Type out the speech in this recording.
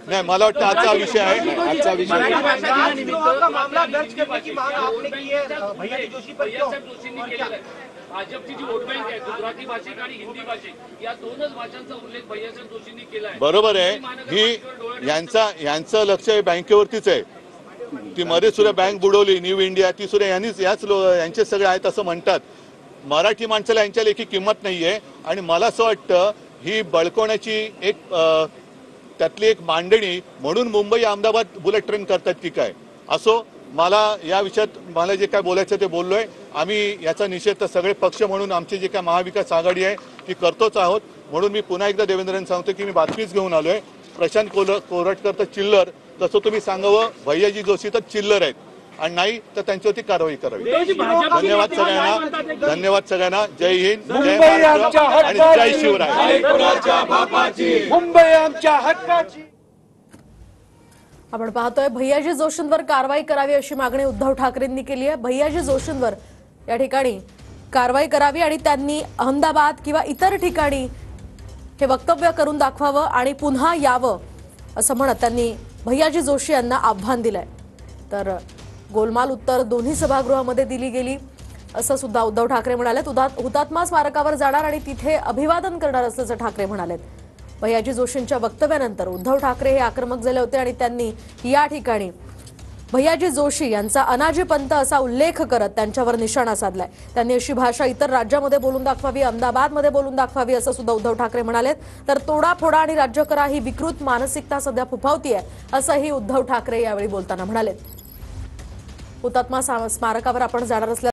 नाही, मला वाटतं आजचा विषय आहे, आजचा विषय मामला दर्ज करने की मांग आपने की है भैया जोशी पर क्यों? भाजपची जी वोट बँक आहे गुजराती भाषिक आणि हिंदी भाषिक या दोनच भाषांचा उल्लेख भैयासाहेब जोशींनी केला आहे. बरोबर आहे. ही यांचं लक्ष बँकेवरतीच आहे. ती मध्ये सुद्धा बँक बुडवली न्यू इंडिया, ती सुद्धा यांचे सगळे आहेत असं म्हणतात. मराठी माणसाला यांच्या लेखी किंमत नाहीये आणि मला असं वाटतं ही बळकवण्याची एक त्यातली एक मांडणी म्हणून मुंबई अहमदाबाद बुलेट ट्रेन करतात की काय असो. मला या विषयात मला जे काय बोलायचं ते बोललोय. आम्ही याचा निषेध तर सगळे पक्ष म्हणून आमची जी काय महाविकास आघाडी आहे ती करतोच आहोत. म्हणून मी पुन्हा एकदा देवेंद्रन सांगतो की मी बातमीच घेऊन आलोय. प्रशांत कोरटकर तर चिल्लर, तसं तुम्ही सांगावं भैयाजी जोशी तर चिल्लर आहेत आणि नाही तर त्यांच्यावरती कारवाई करावी. धन्यवाद सगळ्यांना, धन्यवाद सगळ्यांना. जय हिंद, जय महाराष्ट्र आणि जय शिवराय. मुंबई आमच्या हक्काची. आपण पाहतोय भैयाजी जोशींवर कारवाई करावी अशी मागणी उद्धव ठाकरेंनी केली आहे. भैयाजी जोशींवर या ठिकाणी कारवाई करावी आणि त्यांनी अहमदाबाद किंवा इतर ठिकाणी हे वक्तव्य करून दाखवावं आणि पुन्हा यावं असं म्हणत त्यांनी भैयाजी जोशी यांना आव्हान दिलंय. तर गोलमाल उत्तर दोन्ही सभागृहामध्ये दिली गेली असं सुद्धा उद्धव ठाकरे म्हणालेत. हुतात्मा स्मारकावर जाणार आणि तिथे अभिवादन करणार असल्याचं ठाकरे म्हणालेत. भैयाजी जोशींच्या वक्तव्यानंतर उद्धव ठाकरे हे आक्रमक झाले होते आणि त्यांनी या ठिकाणी भैयाजी जोशी यांचा अनाजी पंत असा उल्लेख करत त्यांच्यावर निशाणा साधलाय. त्यांनी अशी भाषा इतर राज्यामध्ये बोलून दाखवावी, अहमदाबादमध्ये बोलून दाखवावी असं सुद्धा उद्धव ठाकरे म्हणालेत. तर तोडाफोडा आणि राज्य करा ही विकृत मानसिकता सध्या फुफावतीये असंही उद्धव ठाकरे यावेळी बोलताना म्हणालेत. हुतात्मा स्मारकावर आपण जाणार असल्याचं